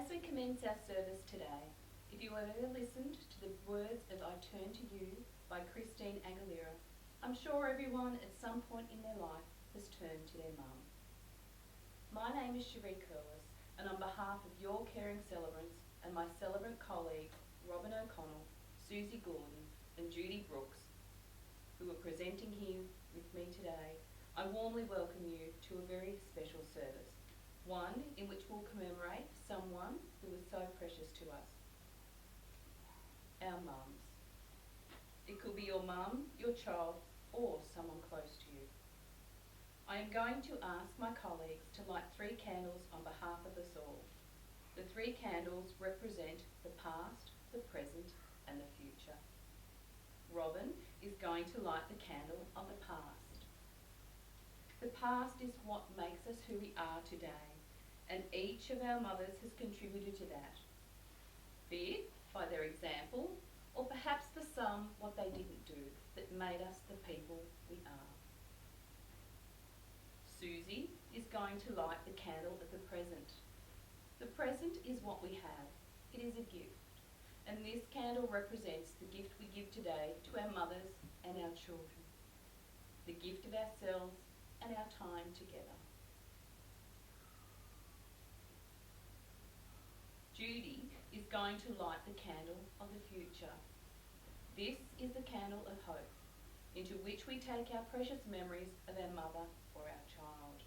As we commence our service today, if you have ever listened to the words of I Turn to You by Christine Aguilera, I'm sure everyone at some point in their life has turned to their mum. My name is Cherie Curlis, and on behalf of your caring celebrants and my celebrant colleagues Robin O'Connell, Susie Gordon and Judy Brooks, who are presenting here with me today, I warmly welcome you to a very special service, one in which we'll commemorate someone who was so precious to us. Our mums. It could be your mum, your child, or someone close to you. I am going to ask my colleagues to light 3 candles on behalf of us all. The 3 candles represent the past, the present, and the future. Robin is going to light the candle of the past. The past is what makes us who we are today, and each of our mothers has contributed to that, be it by their example, or perhaps for some what they didn't do that made us the people we are. Susie is going to light the candle of the present. The present is what we have. It is a gift, and this candle represents the gift we give today to our mothers and our children, the gift of ourselves and our time together. Judy is going to light the candle of the future. This is the candle of hope, into which we take our precious memories of our mother or our child.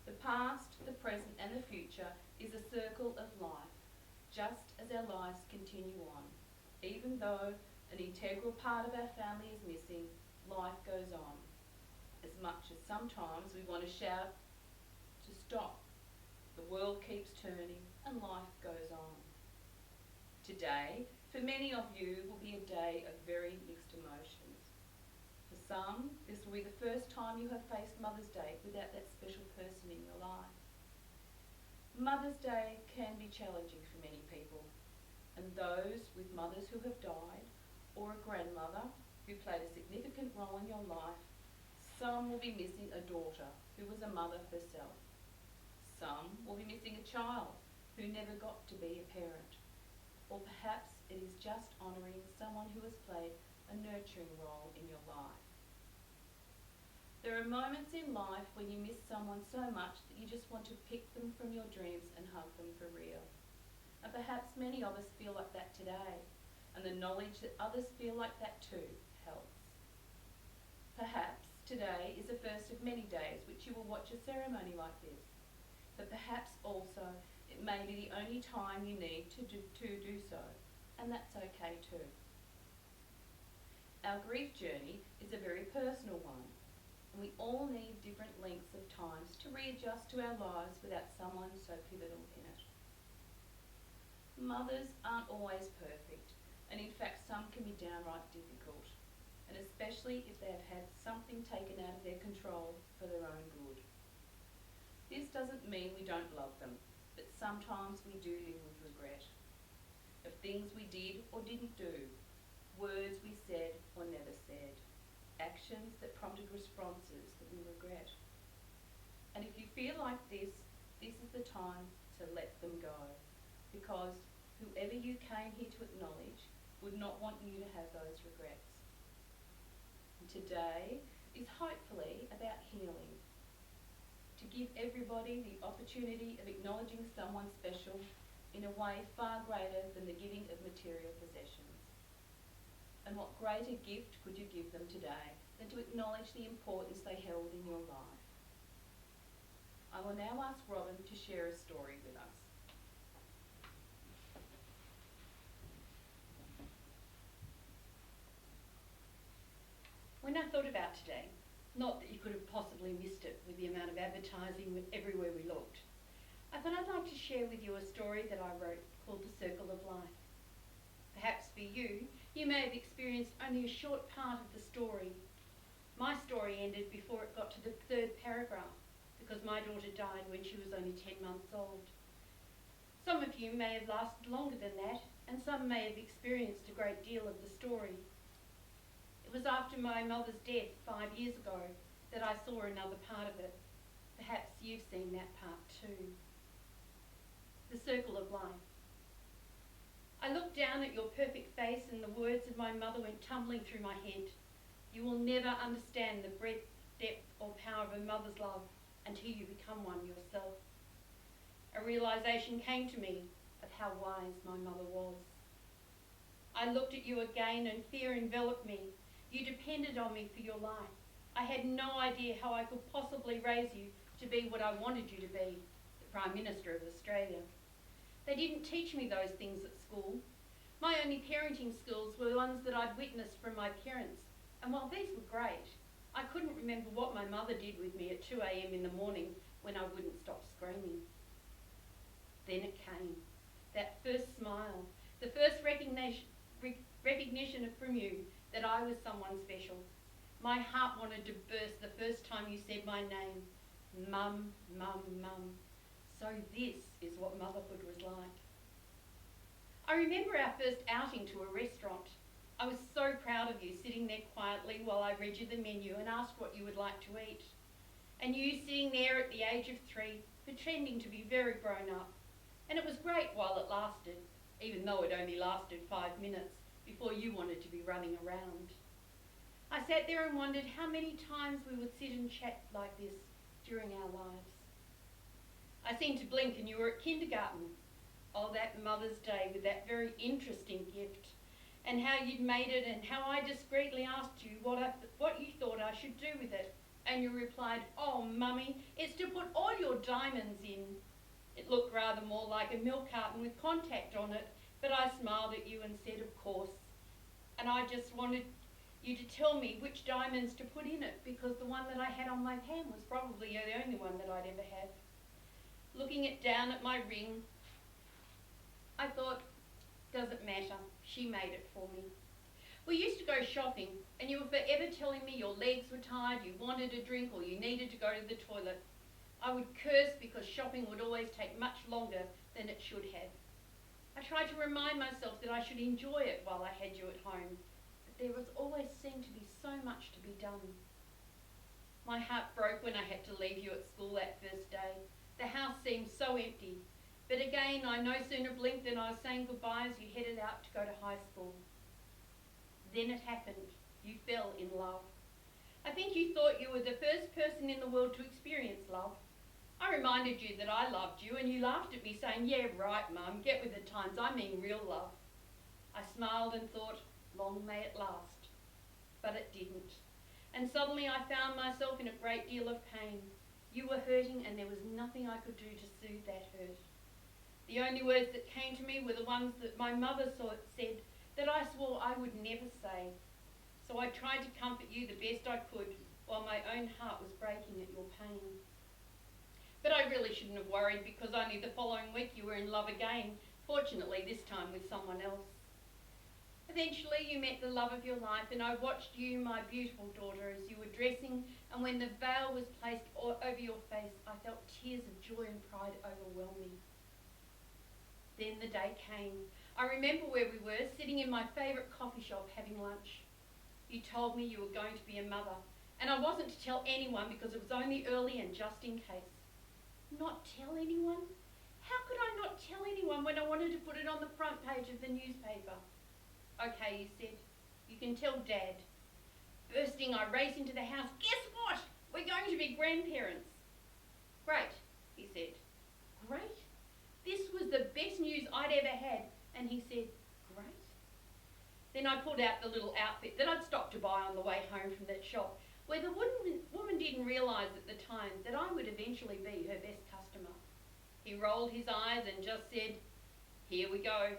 The past, the present and the future is a circle of life, just as our lives continue on. Even though an integral part of our family is missing, life goes on. As much as sometimes we want to shout to stop, the world keeps turning and life goes on. Today, for many of you, will be a day of very mixed emotions. For some, this will be the first time you have faced Mother's Day without that special person in your life. Mother's Day can be challenging for many people, and those with mothers who have died or a grandmother who played a significant role in your life. Some will be missing a daughter who was a mother herself. Some will be missing a child who never got to be a parent. Or perhaps it is just honouring someone who has played a nurturing role in your life. There are moments in life when you miss someone so much that you just want to pick them from your dreams and hug them for real. And perhaps many of us feel like that today, and the knowledge that others feel like that too helps. Perhaps today is the first of many days which you will watch a ceremony like this, but perhaps also it may be the only time you need to do so, and that's okay too. Our grief journey is a very personal one, and we all need different lengths of times to readjust to our lives without someone so pivotal in it. Mothers aren't always perfect, and in fact some can be downright difficult, and especially if they have had something taken out of their control for their own good. This doesn't mean we don't love them, but sometimes we do live with regret of things we did or didn't do, words we said or never said, actions that prompted responses that we regret. And if you feel like this is the time to let them go, because whoever you came here to acknowledge would not want you to have those regrets. And today is hopefully about healing, to give everybody the opportunity of acknowledging someone special in a way far greater than the giving of material possessions. And what greater gift could you give them today than to acknowledge the importance they held in your life? I will now ask Robin to share a story with us. When I thought about today, not that you could have possibly missed it with the amount of advertising everywhere we looked, I thought I'd like to share with you a story that I wrote called The Circle of Life. Perhaps for you, you may have experienced only a short part of the story. My story ended before it got to the 3rd paragraph because my daughter died when she was only 10 months old. Some of you may have lasted longer than that, and some may have experienced a great deal of the story. It was after my mother's death 5 years ago that I saw another part of it. Perhaps you've seen that part too. the circle of life. I looked down at your perfect face and the words of my mother went tumbling through my head. You will never understand the breadth, depth or power of a mother's love until you become one yourself. A realisation came to me of how wise my mother was. I looked at you again and fear enveloped me. You depended on me for your life. I had no idea how I could possibly raise you to be what I wanted you to be, the Prime Minister of Australia. They didn't teach me those things at school. My only parenting skills were ones that I'd witnessed from my parents, and while these were great, I couldn't remember what my mother did with me at 2 a.m. in the morning when I wouldn't stop screaming. Then it came, that first smile, the first recognition from you that I was someone special. My heart wanted to burst the first time you said my name, Mum, Mum, Mum. So this is what motherhood was like. I remember our first outing to a restaurant. I was so proud of you sitting there quietly while I read you the menu and asked what you would like to eat. And you sitting there at the age of 3, pretending to be very grown up. And it was great while it lasted, even though it only lasted 5 minutes before you wanted to be running around. I sat there and wondered how many times we would sit and chat like this during our lives. I seemed to blink and you were at kindergarten. Oh, that Mother's Day with that very interesting gift and how you'd made it and how I discreetly asked you what you thought I should do with it. And you replied, "Oh, Mummy, it's to put all your diamonds in." It looked rather more like a milk carton with contact on it, but I smiled at you and said, "Of course." And I just wanted you to tell me which diamonds to put in it because the one that I had on my hand was probably the only one that I'd ever had. Looking down at my ring, I thought, doesn't matter, she made it for me. We used to go shopping and you were forever telling me your legs were tired, you wanted a drink or you needed to go to the toilet. I would curse because shopping would always take much longer than it should have. I tried to remind myself that I should enjoy it while I had you at home, but there was always seemed to be so much to be done. My heart broke when I had to leave you at school that first day. The house seemed so empty, but again I no sooner blinked than I was saying goodbye as you headed out to go to high school. Then it happened. You fell in love. I think you thought you were the first person in the world to experience love. I reminded you that I loved you and you laughed at me saying, "Yeah, right, Mum, get with the times, I mean real love." I smiled and thought, long may it last. But it didn't. And suddenly I found myself in a great deal of pain. You were hurting and there was nothing I could do to soothe that hurt. The only words that came to me were the ones that my mother said that I swore I would never say. So I tried to comfort you the best I could while my own heart was breaking at your pain. But I really shouldn't have worried because only the following week you were in love again, fortunately this time with someone else. Eventually you met the love of your life and I watched you, my beautiful daughter, as you were dressing, and when the veil was placed over your face, I felt tears of joy and pride overwhelm me. Then the day came. I remember where we were, sitting in my favourite coffee shop having lunch. You told me you were going to be a mother, and I wasn't to tell anyone because it was only early and just in case. Not tell anyone? How could I not tell anyone when I wanted to put it on the front page of the newspaper? Okay, you said, you can tell Dad. Bursting, I raced into the house. Guess what? We're going to be grandparents. Great, he said. Great? This was the best news I'd ever had. And he said, great? Then I pulled out the little outfit that I'd stopped to buy on the way home from that shop, where the woman didn't realise at the time that I would eventually be her best customer. He rolled his eyes and just said, "Here we go."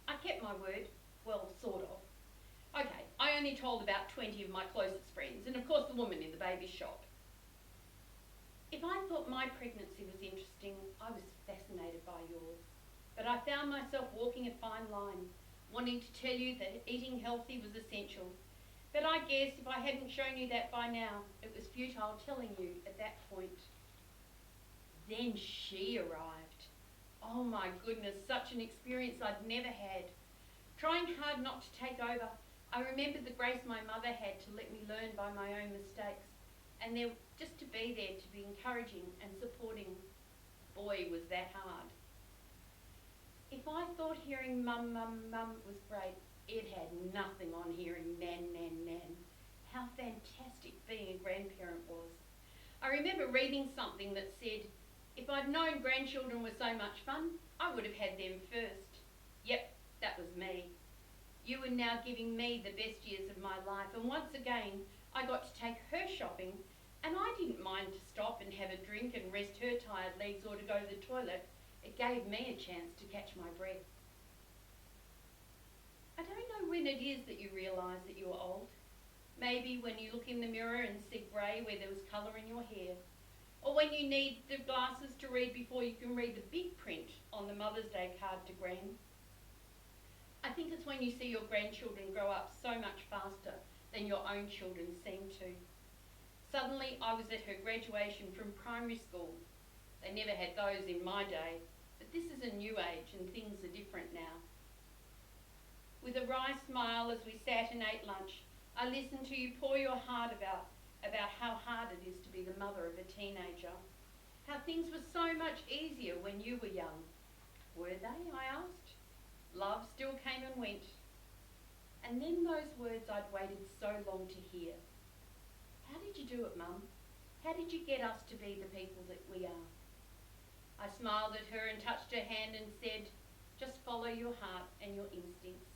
I kept my word. Well, sort of. Okay, I only told about 20 of my closest friends, and of course the woman in the baby shop. If I thought my pregnancy was interesting, I was fascinated by yours. But I found myself walking a fine line, wanting to tell you that eating healthy was essential. But I guess if I hadn't shown you that by now, it was futile telling you at that point. Then she arrived. Oh my goodness, such an experience I'd never had. Trying hard not to take over, I remembered the grace my mother had to let me learn by my own mistakes, and there just to be there to be encouraging and supporting. boy, was that hard. If I thought hearing mum, mum, mum was great, it had nothing on hearing nan, nan, nan. How fantastic being a grandparent was. I remember reading something that said, if I'd known grandchildren were so much fun, I would have had them first. Yep, that was me. You were now giving me the best years of my life, and once again, I got to take her shopping, and I didn't mind to stop and have a drink and rest her tired legs or to go to the toilet. It gave me a chance to catch my breath. I don't know when it is that you realise that you're old. Maybe when you look in the mirror and see grey where there was colour in your hair, or when you need the glasses to read before you can read the big print on the Mother's Day card to Gran. I think it's when you see your grandchildren grow up so much faster than your own children seem to. Suddenly I was at her graduation from primary school. They never had those in my day, but this is a new age and things are different now. With a wry smile as we sat and ate lunch, I listened to you pour your heart about how hard it is to be the mother of a teenager. How things were so much easier when you were young. Were they? I asked. Love still came and went. And then those words I'd waited so long to hear. How did you do it, Mum? How did you get us to be the people that we are? I smiled at her and touched her hand and said, just follow your heart and your instincts.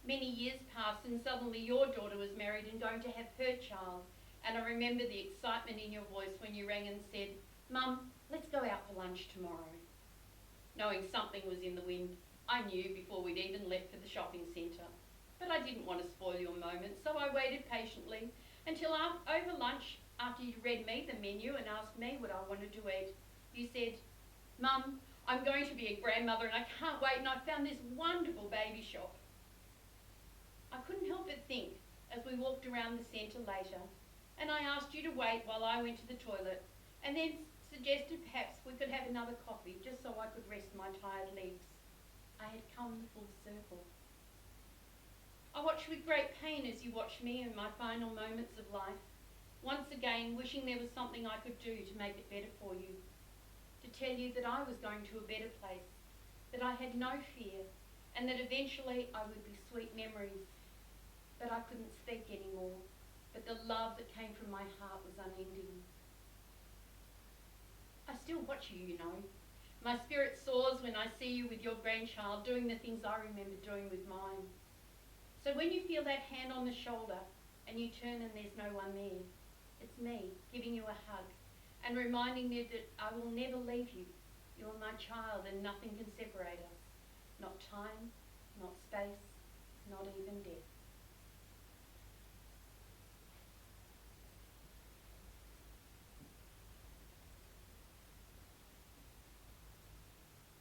Many years passed and suddenly your daughter was married and going to have her child, and I remember the excitement in your voice when you rang and said, Mum, let's go out for lunch tomorrow. Knowing something was in the wind, I knew before we'd even left for the shopping centre. But I didn't want to spoil your moment, so I waited patiently until over lunch, after you read me the menu and asked me what I wanted to eat, you said, Mum, I'm going to be a grandmother and I can't wait, and I found this wonderful baby shop. I couldn't help but think as we walked around the centre later, and I asked you to wait while I went to the toilet, and then suggested perhaps we could have another coffee just so I could rest my tired legs. I had come full circle. I watched with great pain as you watched me in my final moments of life, once again wishing there was something I could do to make it better for you, to tell you that I was going to a better place, that I had no fear, and that eventually I would be sweet memories. But I couldn't speak anymore, but the love that came from my heart was unending. I still watch you, you know. My spirit soars when I see you with your grandchild doing the things I remember doing with mine. So when you feel that hand on the shoulder and you turn and there's no one there, it's me giving you a hug and reminding you that I will never leave you. You are my child and nothing can separate us. Not time, not space, not even death.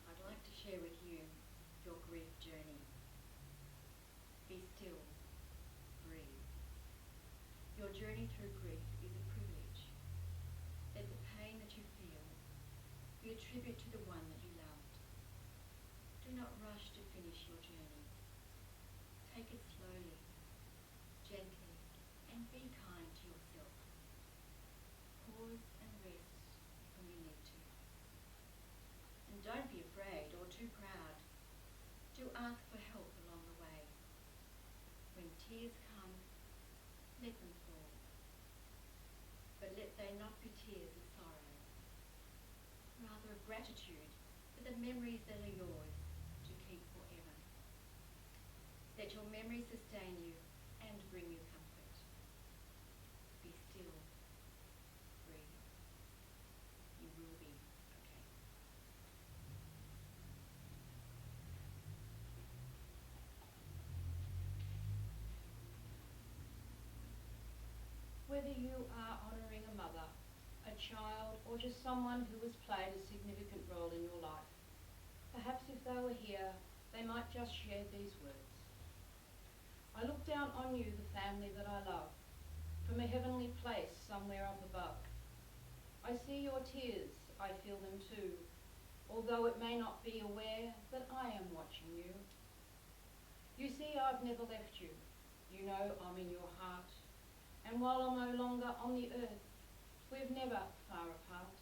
I'd like to share with you your grief journey. Be still, breathe. Your journey through grief is a privilege. Let the pain that you feel be a tribute to the one that you loved. Do not rush to finish your journey. Take it slowly, gently, and be kind to yourself. Pause and rest when you need to. And don't be afraid or too proud. Do ask for help along the way. When tears come, let them fall. But let they not be tears of sorrow, rather of gratitude for the memories that are yours to keep forever. Let your memories sustain you and bring you comfort. Be still, breathe. You will be okay. Whether you are honouring a mother, a child, or just someone who has played a significant role in your life, perhaps if they were here, they might just share these words. I look down on you, the family that I love, from a heavenly place somewhere up above. I see your tears, I feel them too, although it may not be aware that I am watching you. You see, I've never left you. You know I'm in your heart. And while I'm no longer on the earth, we're never far apart.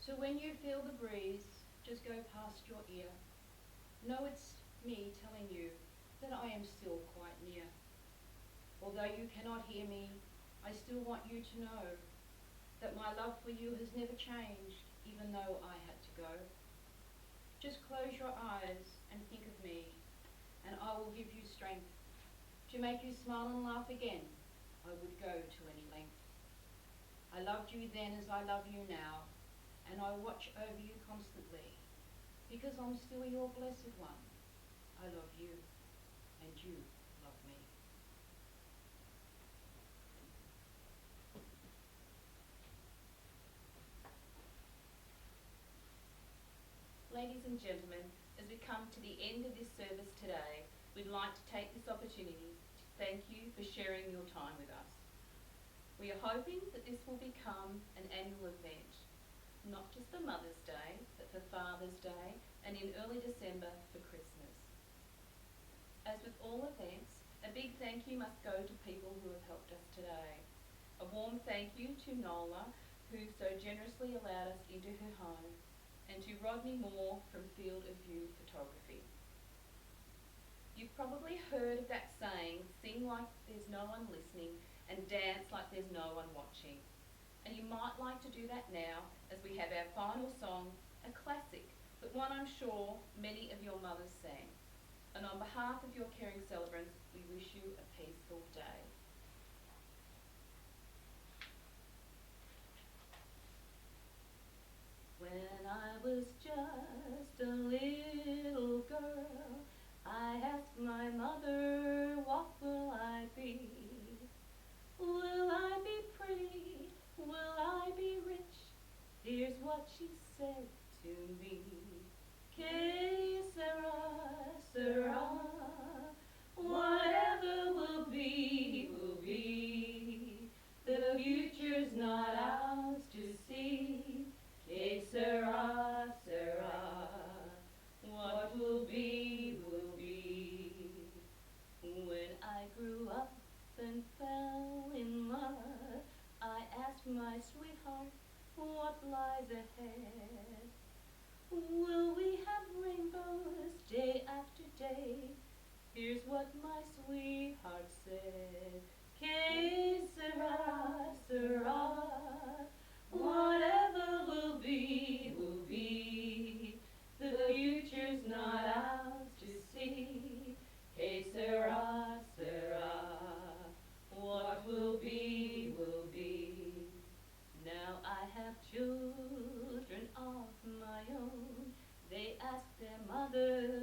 So when you feel the breeze just go past your ear, know it's me telling you that I am still quite near. Although you cannot hear me, I still want you to know that my love for you has never changed, even though I had to go. Just close your eyes and think of me, and I will give you strength. To make you smile and laugh again, I would go to any length. I loved you then as I love you now, and I watch over you constantly, because I'm still your blessed one. I love you, and you love me. Ladies and gentlemen, as we come to the end of this service today, we'd like to take this opportunity to thank you for sharing your time with us. We are hoping that this will become an annual event, not just for Mother's Day, but for Father's Day and in early December for Christmas. As with all events, a big thank you must go to people who have helped us today. A warm thank you to Nola, who so generously allowed us into her home, and to Rodney Moore from Field of View Photography. You've probably heard of that saying, sing like there's no one listening and dance like there's no one watching. And you might like to do that now as we have our final song, a classic, but one I'm sure many of your mothers sang. And on behalf of your caring celebrants, we wish you a peaceful day. When I was just a little girl, I asked my mother, what will I be? Will I be pretty? Will I be rich? Here's what she said to me. Que sera, sera, whatever will be, will be. The future's not ours to see. Que sera, sera, what will be, will be. When I grew up and fell in love, I asked my sweetheart, what lies ahead? Will we have rainbows day after day? Here's what my sweetheart said. Que sera, sera, whatever will be, will be. The future's not ours to see. Que sera, sera, what will be, will be. Now I have children of my own. They ask their mother,